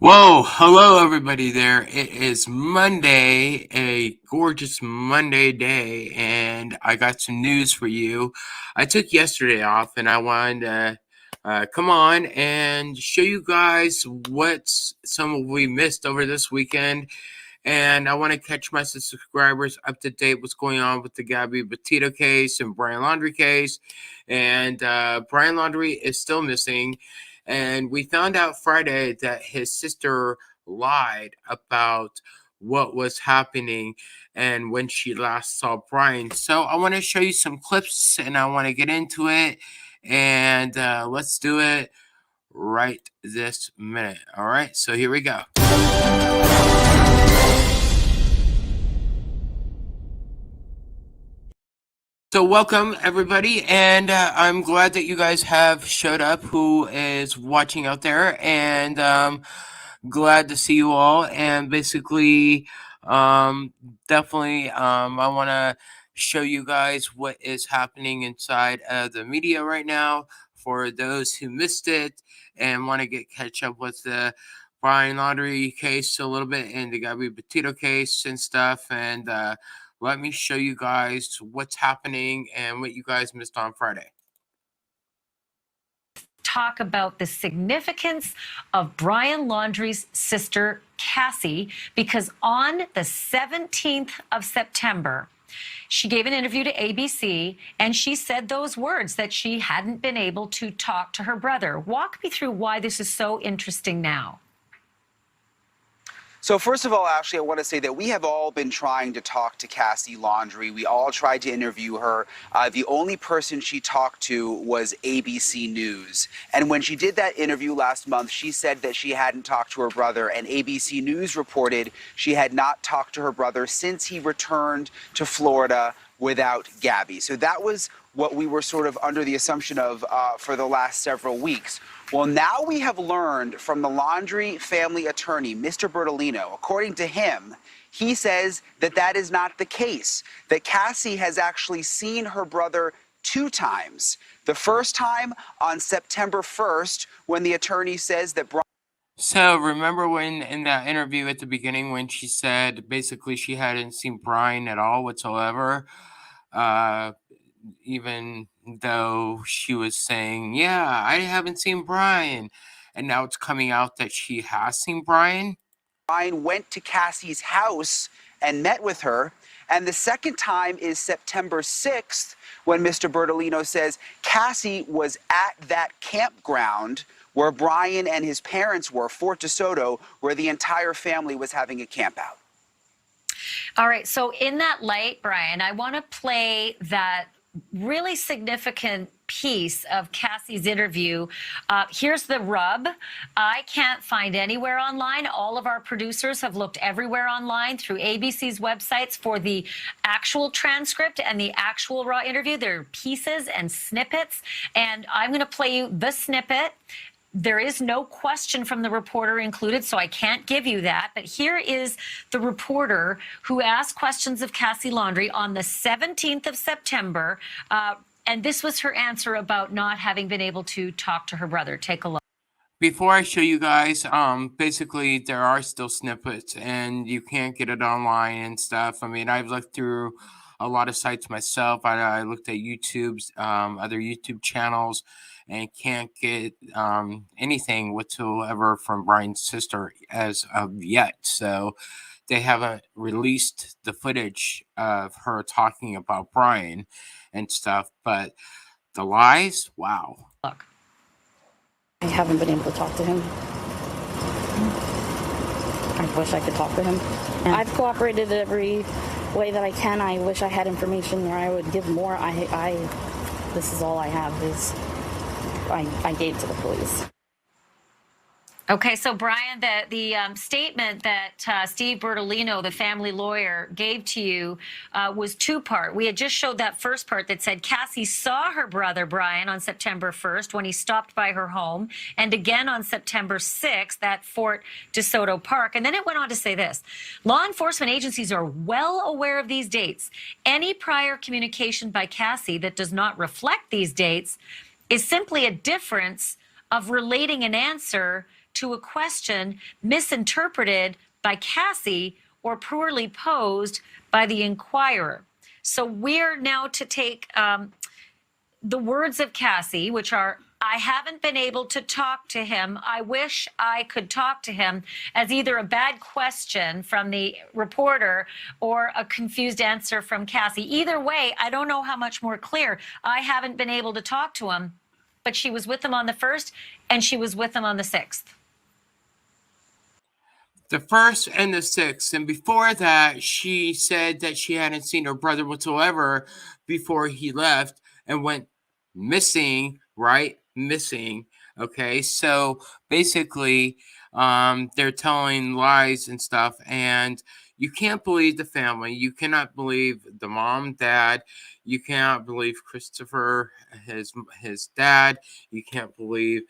Whoa, hello everybody there. It is Monday, a gorgeous Monday day, and I got some news for you. I took yesterday off and I wanted to come on and show you guys what some of we missed over this weekend. And I want to catch my subscribers up to date what's going on with the Gabby Petito case and Brian Laundrie case. And Brian Laundrie is still missing. And we found out Friday that his sister lied about what was happening and when she last saw Brian. So I want to show you some clips and I want to get into it. And let's do it right this minute. All right, so here we go. So welcome everybody, and I'm glad that you guys have showed up who is watching out there, and glad to see you all. And basically, definitely, I want to show you guys what is happening inside of the media right now for those who missed it and want to catch up with the Brian Laundrie case a little bit and the Gabby Petito case and stuff. And let me show you guys what's happening and what you guys missed on Friday. Talk about the significance of Brian Laundrie's sister, Cassie, because on the 17th of September, she gave an interview to ABC and she said those words that she hadn't been able to talk to her brother. Walk me through why this is so interesting now. So first of all, Ashley, I want to say that we have all been trying to talk to Cassie Laundrie. We all tried to interview her. The only person she talked to was ABC News. And when she did that interview last month, she said that she hadn't talked to her brother. And ABC News reported she had not talked to her brother since he returned to Florida without Gabby. So that was what we were sort of under the assumption of for the last several weeks. Well, now we have learned from the Laundrie family attorney, Mr. Bertolino. According to him, he says that that is not the case, that Cassie has actually seen her brother 2 times. The first time on September 1st, when the attorney says that Brian... So remember when in that interview at the beginning when she said basically she hadn't seen Brian at all whatsoever, even though she was saying, yeah, I haven't seen Brian. And now it's coming out that she has seen Brian. Brian went to Cassie's house and met with her. And the second time is September 6th, when Mr. Bertolino says Cassie was at that campground where Brian and his parents were, Fort DeSoto, where the entire family was having a camp out. All right, so in that light, Brian, I want to play that really significant piece of Cassie's interview. Here's the rub. I can't find anywhere online. All of our producers have looked everywhere online through ABC's websites for the actual transcript and the actual raw interview. There are pieces and snippets, and I'm going to play you the snippet. There is no question from the reporter included, so I can't give you that. But here is the reporter who asked questions of Cassie Laundrie on the 17th of September. And this was her answer about not having been able to talk to her brother. Take a look. Before I show you guys, basically there are still snippets and you can't get it online and stuff. I mean, I've looked through a lot of sites myself. I looked at YouTube's, other YouTube channels, and can't get anything whatsoever from Brian's sister as of yet. So they haven't released the footage of her talking about Brian and stuff. But the lies, wow. Look. I haven't been able to talk to him. I wish I could talk to him. And I've cooperated every way that I can. I wish I had information where I would give more. This is all I have is I gave to the police. Okay, so Brian, the statement that Steve Bertolino, the family lawyer, gave to you was 2-part. We had just showed that first part that said Cassie saw her brother Brian on September 1st when he stopped by her home, and again on September 6th at Fort DeSoto Park. And then it went on to say this: law enforcement agencies are well aware of these dates. Any prior communication by Cassie that does not reflect these dates is simply a difference of relating an answer to a question misinterpreted by Cassie or poorly posed by the Inquirer. So we're now to take the words of Cassie, which are, I haven't been able to talk to him. I wish I could talk to him, as either a bad question from the reporter or a confused answer from Cassie. Either way, I don't know how much more clear. I haven't been able to talk to him, but she was with him on the 1st and she was with him on the 6th. The 1st and the 6th. And before that, she said that she hadn't seen her brother whatsoever before he left and went missing, right? Missing. Okay. So basically, they're telling lies and stuff, and you can't believe the family. You cannot believe the mom, dad. You cannot believe Christopher, his dad. You can't believe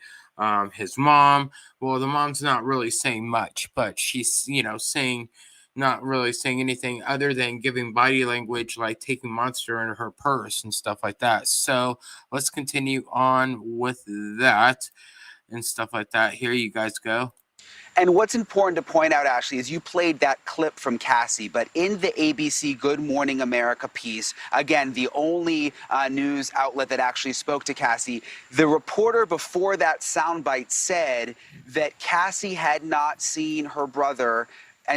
his mom. Well, the mom's not really saying much, but she's, saying, not really saying anything other than giving body language, like taking Monster in her purse and stuff like that. So let's continue on with that and stuff like that. Here you guys go. And what's important to point out, Ashley, is you played that clip from Cassie, but in the ABC Good Morning America piece, again, the only news outlet that actually spoke to Cassie, the reporter before that soundbite said that Cassie had not seen her brother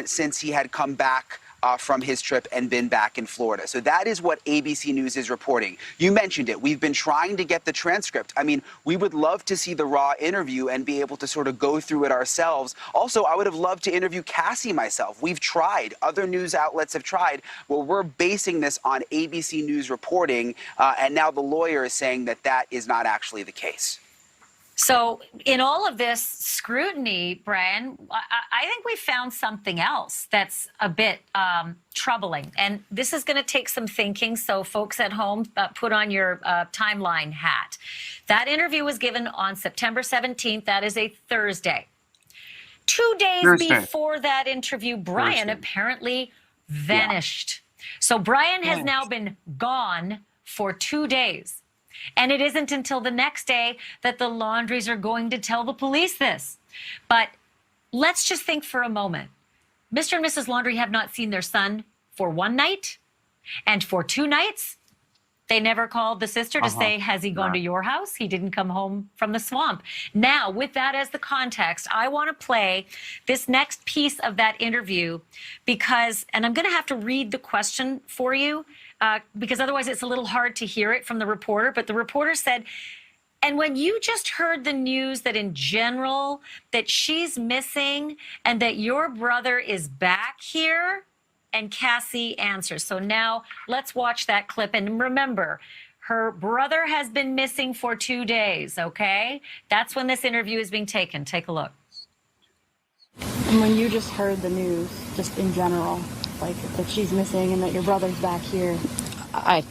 since he had come back from his trip and been back in Florida. So that is what ABC News is reporting. You mentioned it. We've been trying to get the transcript. I mean, we would love to see the raw interview and be able to sort of go through it ourselves. Also, I would have loved to interview Cassie myself. We've tried. Other news outlets have tried. Well, we're basing this on ABC News reporting, and now the lawyer is saying that that is not actually the case. So in all of this scrutiny, Brian, I think we found something else that's a bit troubling. And this is going to take some thinking. So folks at home, put on your timeline hat. That interview was given on September 17th. That is a Thursday. 2 days before that interview, Brian apparently vanished. So Brian has now been gone for 2 days. And it isn't until the next day that the Laundries are going to tell the police this. But let's just think for a moment. Mr. and Mrs. Laundrie have not seen their son for 1 night, and for 2 nights, they never called the sister to say, has he gone to your house? He didn't come home from the swamp. Now, with that as the context, I want to play this next piece of that interview because, and I'm going to have to read the question for you, because otherwise it's a little hard to hear it from the reporter. But the reporter said, and when you just heard the news that in general that she's missing and that your brother is back here, and Cassie answers. So now let's watch that clip. And remember, her brother has been missing for 2 days, okay? That's when this interview is being taken. Take a look. And when you just heard the news, just in general, like that she's missing and that your brother's back here, I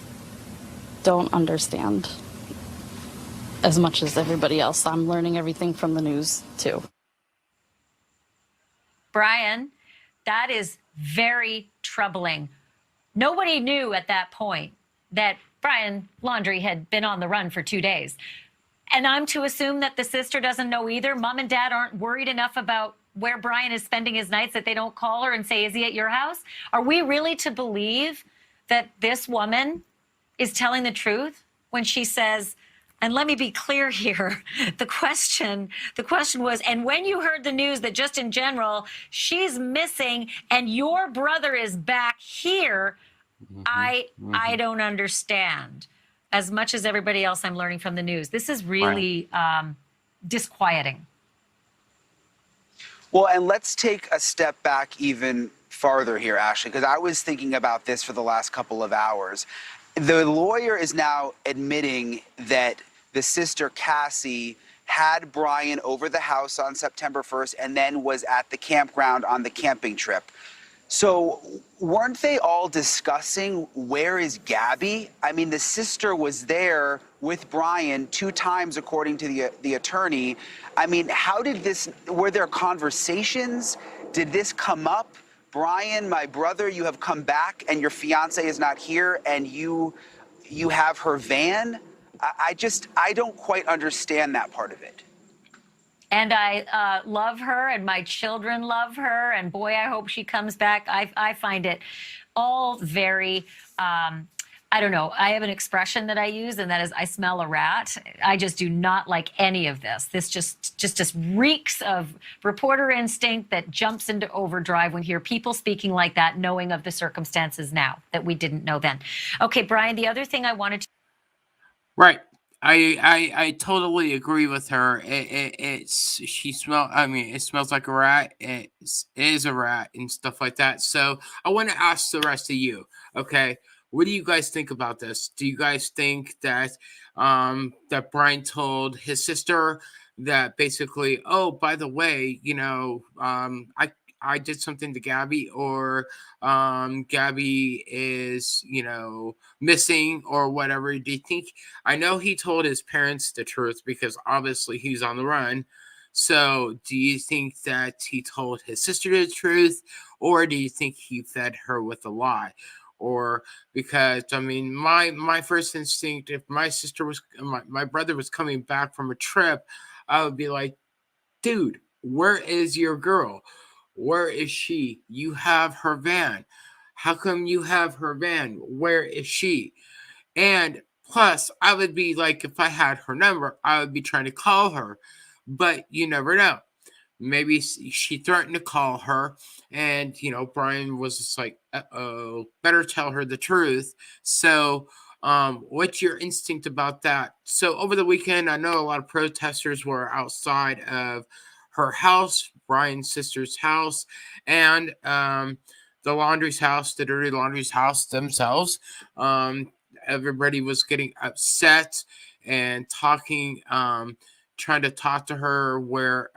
don't understand as much as everybody else. I'm learning everything from the news too. Brian, that is very troubling. Nobody knew at that point that Brian Laundrie had been on the run for 2 days. And I'm to assume that the sister doesn't know either. Mom and dad aren't worried enough about where Brian is spending his nights that they don't call her and say, is he at your house? Are we really to believe that this woman is telling the truth when she says, and let me be clear here, the question was, and when you heard the news that just in general, she's missing and your brother is back here, I don't understand. As much as everybody else I'm learning from the news. This is really disquieting. Well, and let's take a step back even farther here, Ashley, because I was thinking about this for the last couple of hours. The lawyer is now admitting that the sister Cassie had Brian over the house on September 1st and then was at the campground on the camping trip. So weren't they all discussing where is Gabby? I mean, the sister was there with Brian 2 times, according to the attorney. I mean, how did this, were there conversations? Did this come up? Brian, my brother, you have come back and your fiance is not here and you have her van? I don't quite understand that part of it. And I love her, and my children love her. And boy, I hope she comes back. I find it all very. I don't know. I have an expression that I use, and that is I smell a rat. I just do not like any of this. This just reeks of reporter instinct that jumps into overdrive when you hear people speaking like that, knowing of the circumstances now that we didn't know then. Okay, Brian, the other thing I wanted to. Right. I totally agree with her. She smell. I mean, it smells like a rat. It is a rat and stuff like that. So I want to ask the rest of you. Okay, what do you guys think about this? Do you guys think that that Brian told his sister that basically, oh, by the way, I did something to Gabby, or Gabby is, missing or whatever. Do you think, I know he told his parents the truth because obviously he's on the run. So do you think that he told his sister the truth, or do you think he fed her with a lie? Or because, I mean, my first instinct, if my sister was, my brother was coming back from a trip, I would be like, dude, where is your girl? Where is she? You have her van. How come you have her van? Where is she? And plus, I would be like, if I had her number, I would be trying to call her. But you never know. Maybe she threatened to call her. And, Brian was just like, uh-oh, better tell her the truth. So, what's your instinct about that? So over the weekend, I know a lot of protesters were outside of her house, Brian's sister's house, and the Laundrie's house, the Dirty Laundrie's house themselves. Everybody was getting upset and talking, trying to talk to her, where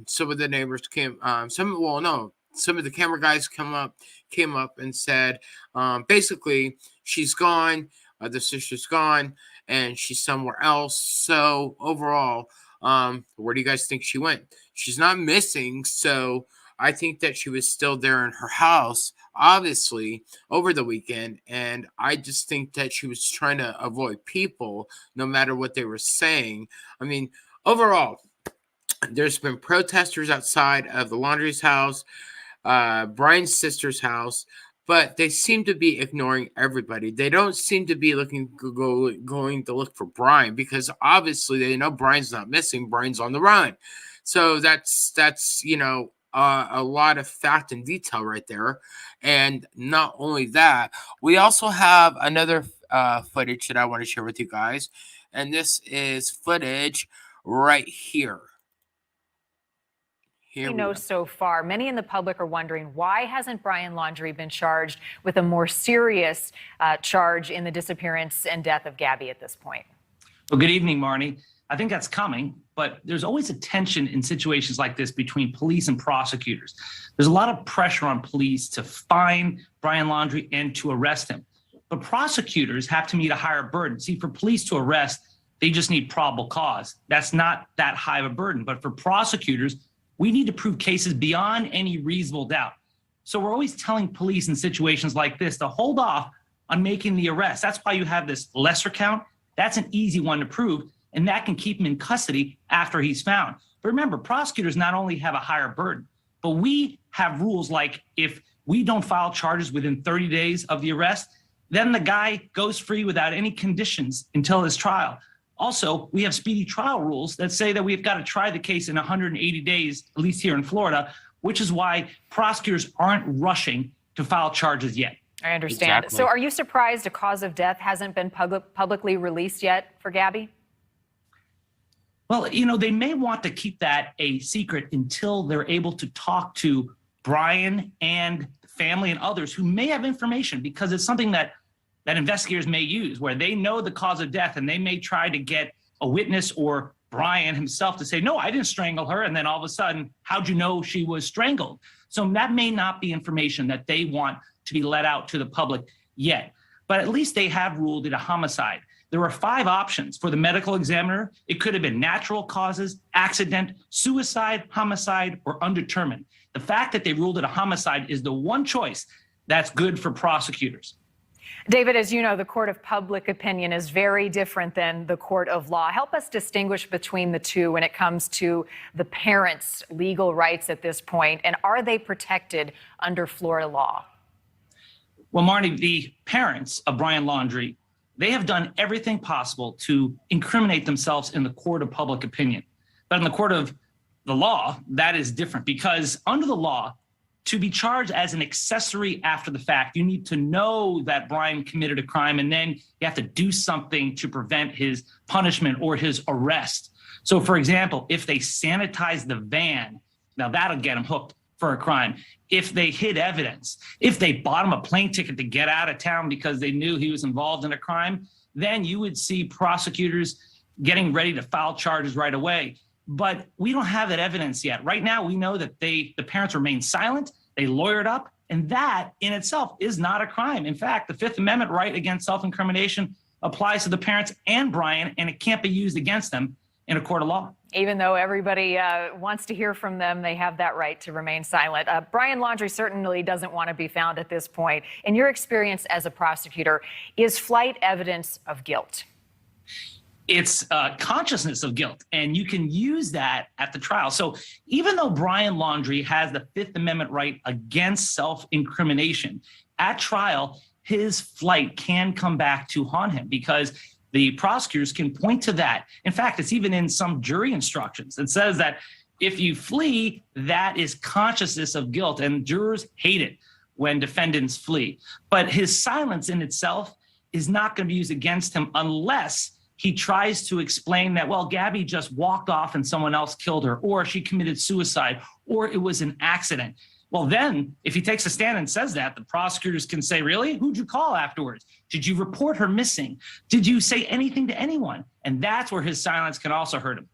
some of the neighbors came, some of the camera guys came up and said, basically, she's gone, the sister's gone, and she's somewhere else. So overall, where do you guys think she went? She's not missing, so I think that she was still there in her house, obviously, over the weekend, and I just think that she was trying to avoid people, no matter what they were saying. I mean, overall, there's been protesters outside of the Laundrie's house, Brian's sister's house, but they seem to be ignoring everybody. They don't seem to be going to look for Brian, because obviously they know Brian's not missing. Brian's on the run. So that's a lot of fact and detail right there. And not only that, we also have another footage that I want to share with you guys. And this is footage right here. We know so far. Many in the public are wondering, why hasn't Brian Laundrie been charged with a more serious charge in the disappearance and death of Gabby at this point? Well, good evening, Marnie. I think that's coming, but there's always a tension in situations like this between police and prosecutors. There's a lot of pressure on police to find Brian Laundrie and to arrest him. But prosecutors have to meet a higher burden. See, for police to arrest, they just need probable cause. That's not that high of a burden. But for prosecutors, we need to prove cases beyond any reasonable doubt. So we're always telling police in situations like this to hold off on making the arrest. That's why you have this lesser count. That's an easy one to prove, and that can keep him in custody after he's found. But remember, prosecutors not only have a higher burden, but we have rules like if we don't file charges within 30 days of the arrest, then the guy goes free without any conditions until his trial. Also, we have speedy trial rules that say that we've got to try the case in 180 days, at least here in Florida, which is why prosecutors aren't rushing to file charges yet. I understand. Exactly. So are you surprised a cause of death hasn't been publicly released yet for Gabby? Well, they may want to keep that a secret until they're able to talk to Brian and family and others who may have information, because it's something that investigators may use, where they know the cause of death and they may try to get a witness or Brian himself to say, no, I didn't strangle her. And then all of a sudden, how'd you know she was strangled? So that may not be information that they want to be let out to the public yet. But at least they have ruled it a homicide. There were 5 options for the medical examiner. It could have been natural causes, accident, suicide, homicide, or undetermined. The fact that they ruled it a homicide is the one choice that's good for prosecutors. David, as you know, the court of public opinion is very different than the court of law. Help us distinguish between the two when it comes to the parents' legal rights at this point, and are they protected under Florida law? Well, Marnie, the parents of Brian Laundrie, they have done everything possible to incriminate themselves in the court of public opinion. But in the court of the law, that is different, because under the law, to be charged as an accessory after the fact, you need to know that Brian committed a crime, and then you have to do something to prevent his punishment or his arrest. So, for example, if they sanitize the van, now that'll get him hooked for a crime. If they hid evidence, if they bought him a plane ticket to get out of town because they knew he was involved in a crime, then you would see prosecutors getting ready to file charges right away. But we don't have that evidence yet. Right now, we know that the parents remained silent, they lawyered up, and that in itself is not a crime. In fact, the Fifth Amendment right against self-incrimination applies to the parents and Brian, and it can't be used against them in a court of law. Even though everybody wants to hear from them, they have that right to remain silent. Brian Laundrie certainly doesn't want to be found at this point. In your experience as a prosecutor, is flight evidence of guilt? It's consciousness of guilt, and you can use that at the trial. So even though Brian Laundrie has the Fifth Amendment right against self-incrimination, at trial, his flight can come back to haunt him because the prosecutors can point to that. In fact, it's even in some jury instructions. It says that if you flee, that is consciousness of guilt, and jurors hate it when defendants flee. But his silence in itself is not going to be used against him unless he tries to explain that, well, Gabby just walked off and someone else killed her, or she committed suicide, or it was an accident. Well, then if he takes a stand and says that, the prosecutors can say, really? Who'd you call afterwards? Did you report her missing? Did you say anything to anyone? And that's where his silence can also hurt him.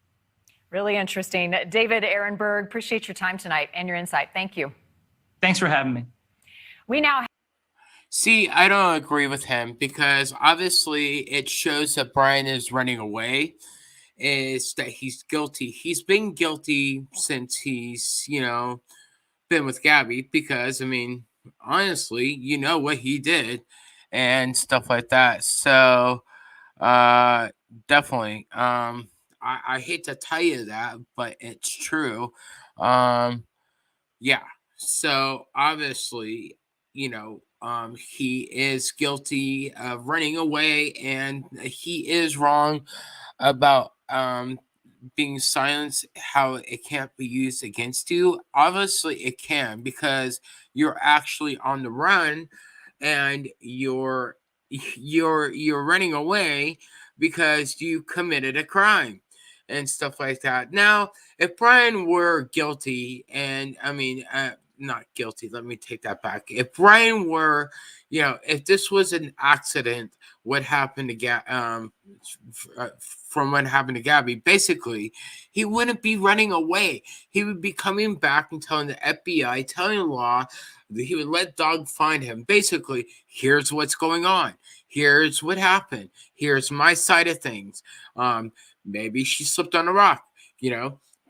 Really interesting. David Ehrenberg, appreciate your time tonight and your insight. Thank you. Thanks for having me. We now See, I don't agree with him because obviously it shows that Brian is running away, is that he's guilty. He's been guilty since he's, been with Gabby because, honestly, you know what he did and stuff like that. So, definitely, I hate to tell you that, but it's true. Yeah. So obviously, he is guilty of running away, and he is wrong about being silenced, how it can't be used against you. Obviously it can, because you're actually on the run and you're running away because you committed a crime and stuff like that. Now, if Brian were guilty, and not guilty, let me take that back. If Brian were, if this was an accident, what happened to from what happened to Gabby, basically, he wouldn't be running away. He would be coming back and telling the FBI, telling the law, that he would let Doug find him. Basically, here's what's going on. Here's what happened. Here's my side of things. Maybe she slipped on a rock,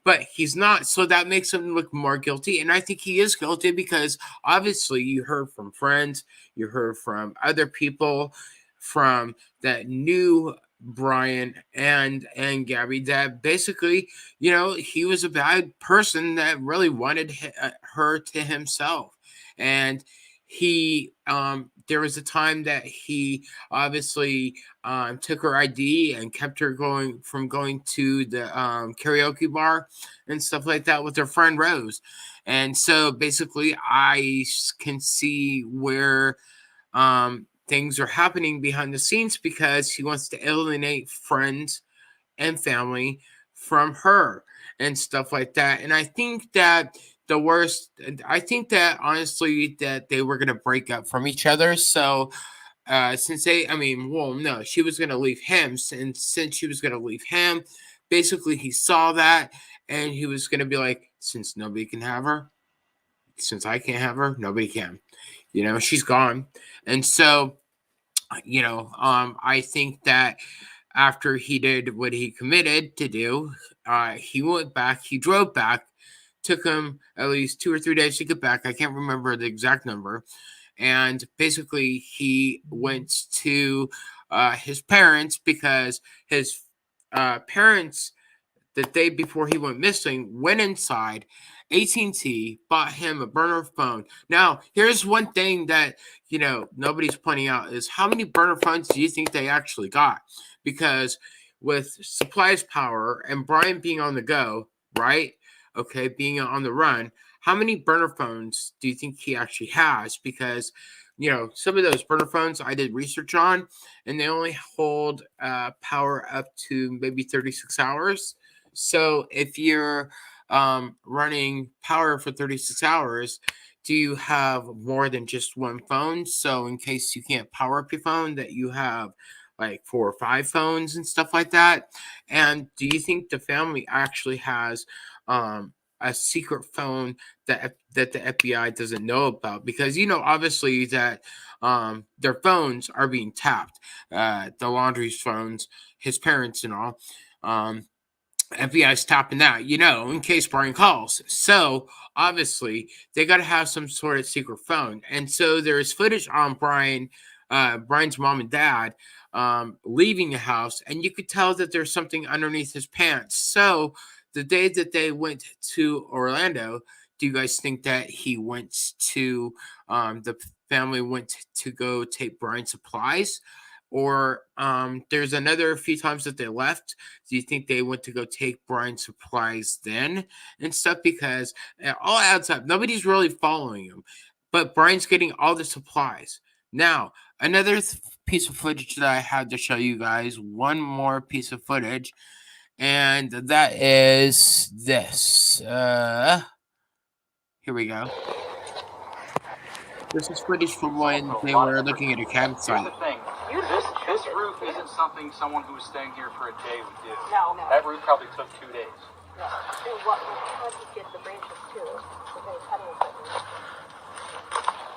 but he's not. So that makes him look more guilty. And I think he is guilty because obviously you heard from friends, you heard from other people from that knew Brian and Gabby that basically, he was a bad person that really wanted her to himself. And he, there was a time that he obviously took her ID and kept her going to the karaoke bar and stuff like that with her friend Rose. And so basically I can see where things are happening behind the scenes because he wants to alienate friends and family from her and stuff like that. And I think that honestly that they were going to break up from each other. So since she was going to leave him, and since she was going to leave him, basically he saw that and he was going to be like, since nobody can have her, since I can't have her, nobody can. She's gone. And so, I think that after he did what he committed to do, he went back, he drove back, took him at least 2 or 3 days to get back. I can't remember the exact number. and basically he went to his parents because his parents, the day before he went missing, went inside. AT&T bought him a burner phone. Now, here's one thing that nobody's pointing out is how many burner phones do you think they actually got? Because with supplies power and Brian being on the go, right? Okay, being on the run, how many burner phones do you think he actually has? Because some of those burner phones I did research on, and they only hold power up to maybe 36 hours. So if you're running power for 36 hours, do you have more than just one phone? So in case you can't power up your phone, that you have like 4 or 5 phones and stuff like that. And do you think the family actually has a secret phone that the FBI doesn't know about? Because obviously that their phones are being tapped, the Laundrie's phones, his parents and all. FBI's tapping that, in case Brian calls. So obviously they got to have some sort of secret phone. And so there's footage on Brian's mom and dad leaving the house, and you could tell that there's something underneath his pants. So the day that they went to Orlando, do you guys think that he went to the family went to go take Brian's supplies? Or there's another few times that they left. Do you think they went to go take Brian's supplies then and stuff? Because it all adds up. Nobody's really following him, but Brian's getting all the supplies. Now, another piece of footage that I had to show you guys, one more piece of footage, and that is this. Here we go. This is footage from when they were looking at a campsite. Here's the thing. This route isn't something someone who was staying here for a day would do. No. That route probably took 2 days. Yeah. And what would you get the branches too? With any cutting equipment?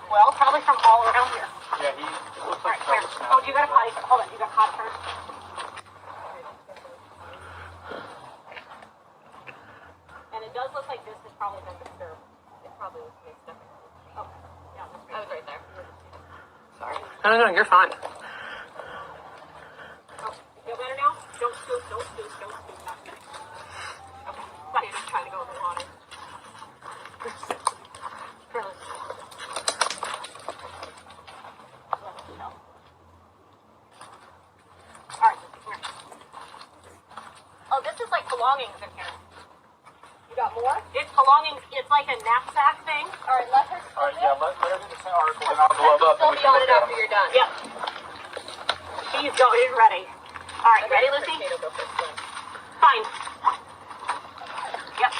Well, probably from all around here. Yeah, it looks like All right, here. Oh, do you got a potty? Hold on, you got potty first? And it does look like this has probably been disturbed. It probably was mixed up. Oh, yeah, I was right there. Sorry. No, you're fine. Oh, feel better now? Don't scoop, don't scoop, don't scoop. Not good. Okay, but I'm trying to go in the water. Really. Alright, here. Oh, this is like belongings in here. You got more? It's belongings. It's like a knapsack thing. Alright, let her All right, yeah, let her do the same article, and I'll go up and we can look at them. you're done. Yep. She's going ready. Alright, ready, Lucy? Fine. Yep.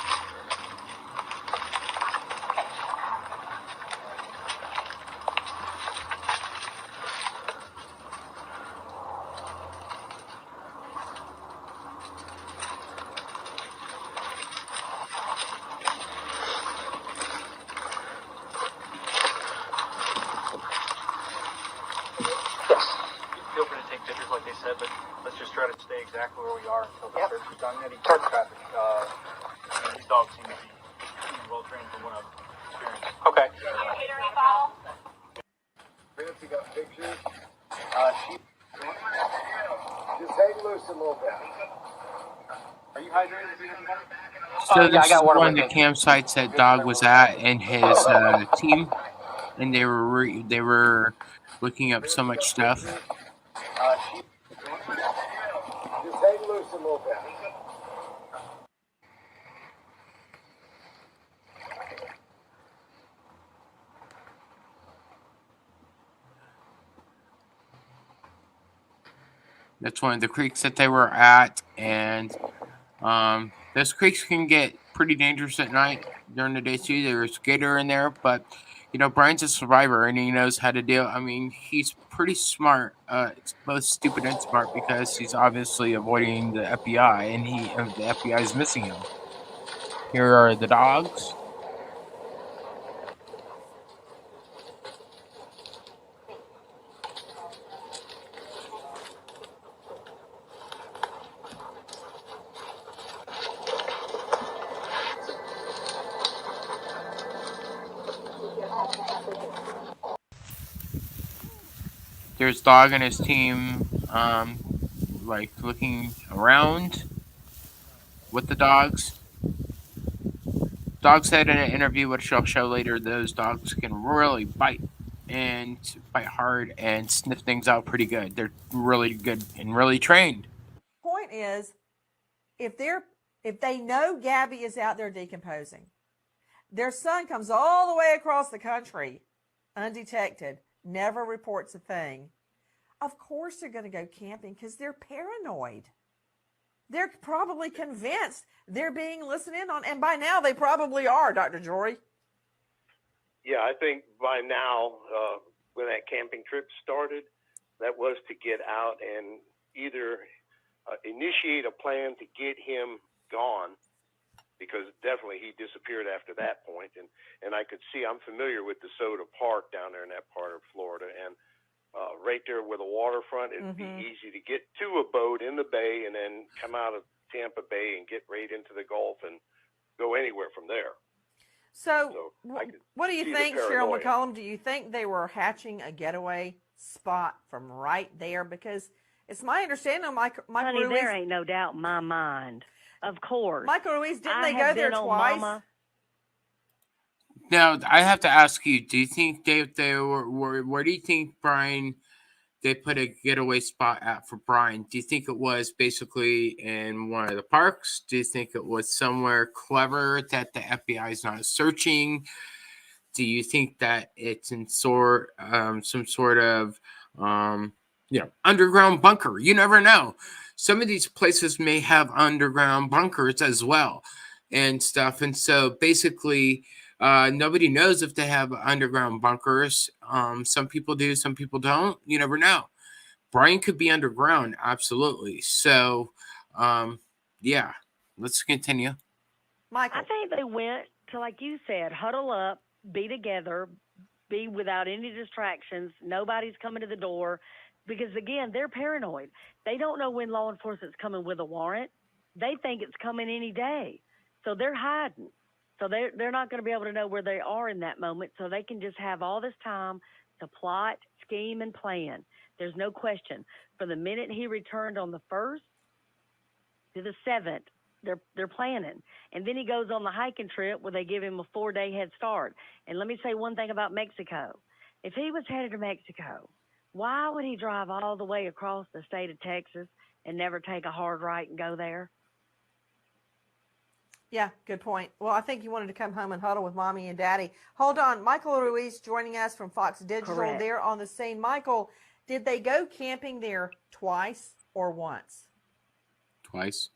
Okay. Feel free to take pictures like they said, but let's just try to stay exactly where we are until the search is done. Any car traffic, these dogs seem to be well trained from what I've experienced. Okay. Catering bottle. Fancy got pictures. Just hang loose a little bit. Are you hydrated? So yeah, this I got is water one of with the me. campsites that Dog was at and his team, and they were looking up so much stuff. Just hang loose a little bit. That's one of the creeks that they were at, and those creeks can get pretty dangerous at night. During the day too, there's a gator in there, but Brian's a survivor and he knows how to deal. I mean, he's pretty smart. It's both stupid and smart because he's obviously avoiding the FBI, and the FBI is missing him. Here are the dogs. There's Dog and his team, like looking around with the dogs. Dog said in an interview, which I'll show later, those dogs can really bite and bite hard and sniff things out pretty good. They're really good and really trained. Point is, if they know Gabby is out there decomposing, their son comes all the way across the country undetected, never reports a thing. Of course they're going to go camping because they're paranoid. They're probably convinced they're being listened in on, and by now they probably are, Dr. Jory. Yeah, I think by now, when that camping trip started, that was to get out and either initiate a plan to get him gone, because definitely he disappeared after that point. And I could see, I'm familiar with DeSoto Park down there in that part of Florida, and right there with the waterfront, it'd be easy to get to a boat in the bay and then come out of Tampa Bay and get right into the Gulf and go anywhere from there. So what do you think, Cheryl McCollum? Do you think they were hatching a getaway spot from right there? Because it's my understanding, Michael Honey, Ruiz, there ain't no doubt in my mind. Of course. Michael Ruiz, didn't they go there twice? Mama. Now, I have to ask you, do you think they were where do you think, Brian, they put a getaway spot at for Brian? Do you think it was basically in one of the parks? Do you think it was somewhere clever that the FBI is not searching? Do you think that it's in some sort of underground bunker? You never know. Some of these places may have underground bunkers as well and stuff. And so basically, nobody knows if they have underground bunkers. Some people do, some people don't. You never know. Brian could be underground, absolutely. So, yeah, let's continue. Michael, I think they went to, like you said, huddle up, be together, be without any distractions. Nobody's coming to the door because, again, they're paranoid. They don't know when law enforcement's coming with a warrant. They think it's coming any day. So they're hiding. So they're not going to be able to know where they are in that moment. So they can just have all this time to plot, scheme, and plan. There's no question. From the minute he returned on the 1st to the 7th, they're planning. And then he goes on the hiking trip where they give him a 4-day head start. And let me say one thing about Mexico. If he was headed to Mexico, why would he drive all the way across the state of Texas and never take a hard right and go there? Yeah, good point. Well, I think you wanted to come home and huddle with Mommy and Daddy. Hold on. Michael Ruiz joining us from Fox Digital. Correct. They're on the scene. Michael, did they go camping there twice or once? Twice.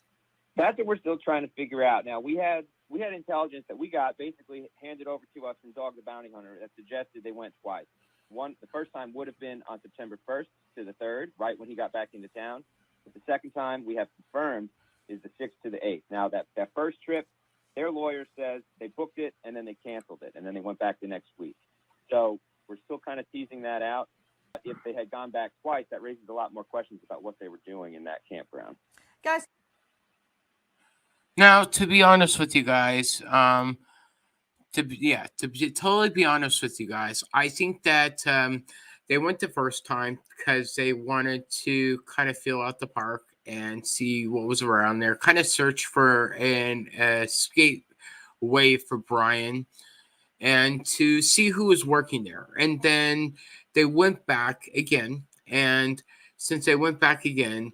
That's what we're still trying to figure out. Now, we had intelligence that we got basically handed over to us from Dog the Bounty Hunter that suggested they went twice. The first time would have been on September 1st to the 3rd, right when he got back into town. But the second time we have confirmed is the 6th to the 8th. Now, that first trip, their lawyer says they booked it and then they canceled it, and then they went back the next week. So we're still kind of teasing that out. If they had gone back twice, that raises a lot more questions about what they were doing in that campground. Guys. Now, to be honest with you guys, to totally be honest with you guys, I think that they went the first time because they wanted to kind of feel out the park and see what was around there, kind of search for an escape way for Brian and to see who was working there. And then they went back again. And since they went back again,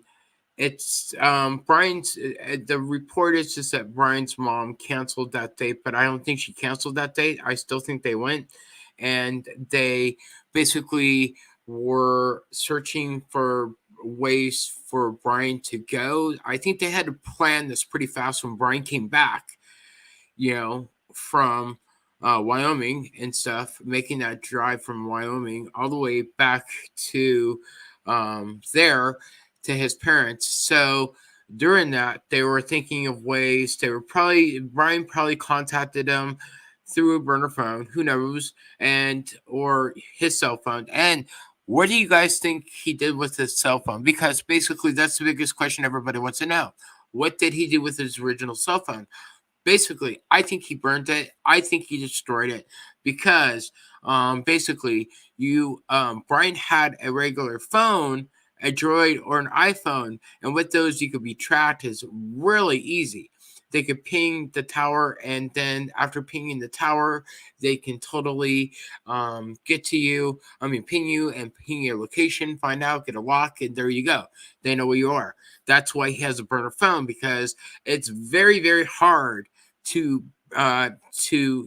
it's Brian's, the report is just that Brian's mom canceled that date, but I don't think she canceled that date. I still think they went, and they basically were searching for ways for Brian to go. I think they had to plan this pretty fast when Brian came back, from Wyoming and stuff, making that drive from Wyoming all the way back to there to his parents. So during that, they were thinking of ways. Brian probably contacted them through a burner phone, who knows, or his cell phone. And what do you guys think he did with his cell phone? Because basically that's the biggest question everybody wants to know. What did he do with his original cell phone? basically, I think he burned it. I think he destroyed it because basically Brian had a regular phone, a Droid or an iPhone, and with those you could be tracked is really easy. They could ping the tower, and then after pinging the tower, they can totally get to you. I mean, ping you and ping your location, find out, get a lock, and there you go. They know where you are. That's why he has a burner phone, because it's very, very hard to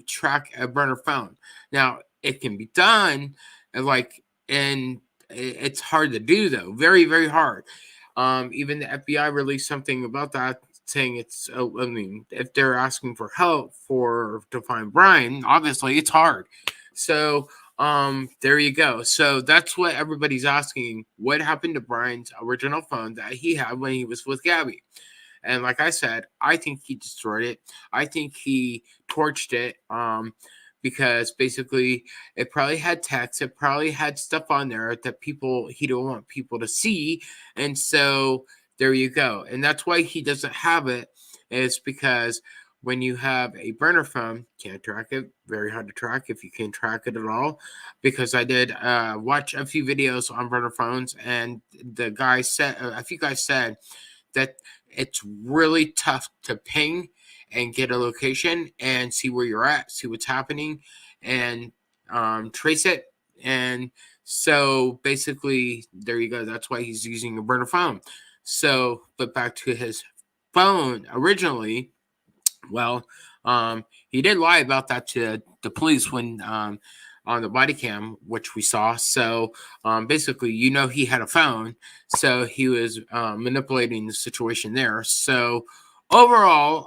track a burner phone. Now, it can be done, and it's hard to do though. Very, very hard. Even the FBI released something about that, saying it's. I mean, if they're asking for help to find Brian, obviously it's hard. So there you go. So that's what everybody's asking. What happened to Brian's original phone that he had when he was with Gabby? And like I said, I think he destroyed it. I think he torched it. Because basically it probably had text, it probably had stuff on there that he don't want people to see. And so there you go. And that's why he doesn't have it, is because when you have a burner phone, can't track it. Very hard to track if you can track it at all. Because I did watch a few videos on burner phones, and the guy said, a few guys said that it's really tough to ping and get a location and see where you're at, see what's happening, and trace it. And so basically, there you go. That's why he's using a burner phone. So, but back to his phone originally, well, he did lie about that to the police when on the body cam, which we saw. So basically, he had a phone, so he was manipulating the situation there. So overall,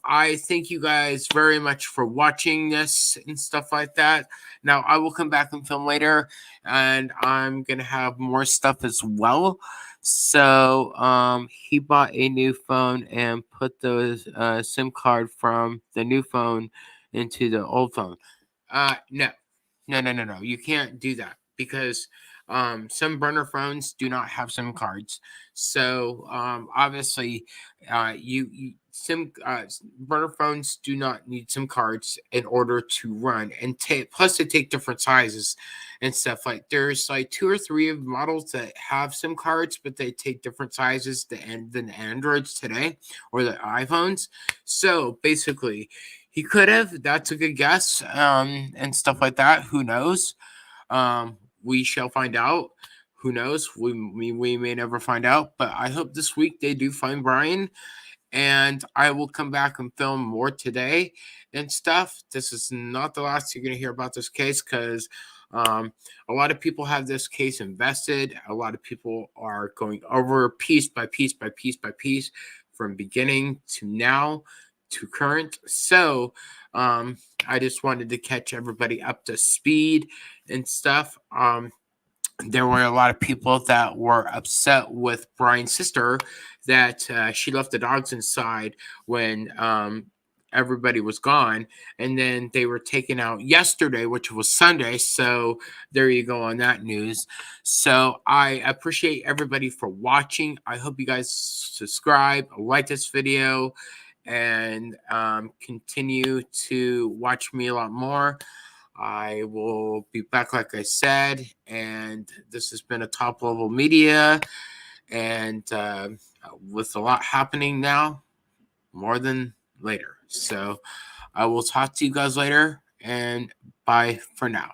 I thank you guys very much for watching this and stuff like that. Now, I will come back and film later, and I'm going to have more stuff as well. So he bought a new phone and put the SIM card from the new phone into the old phone. No. You can't do that, because some burner phones do not have SIM cards. So obviously, burner phones do not need SIM cards in order to run. And plus, they take different sizes and stuff. Like there's like 2 or 3 of models that have SIM cards, but they take different sizes than Androids today, or the iPhones. So basically, he could have. That's a good guess, and stuff like that. Who knows? We shall find out. Who knows? We may never find out. But I hope this week they do find Brian, and I will come back and film more today and stuff. This is not the last you're going to hear about this case, because a lot of people have this case invested. A lot of people are going over piece by piece by piece by piece, from beginning to now to current. So I just wanted to catch everybody up to speed and stuff. There were a lot of people that were upset with Brian's sister that she left the dogs inside when everybody was gone, and then they were taken out yesterday, which was Sunday. So there you go on that news. So I appreciate everybody for watching. I hope you guys subscribe, like this video, and continue to watch me a lot more. I will be back, like I said, and this has been a Top Level Media, and with a lot happening now, more than later. So I will talk to you guys later, and bye for now.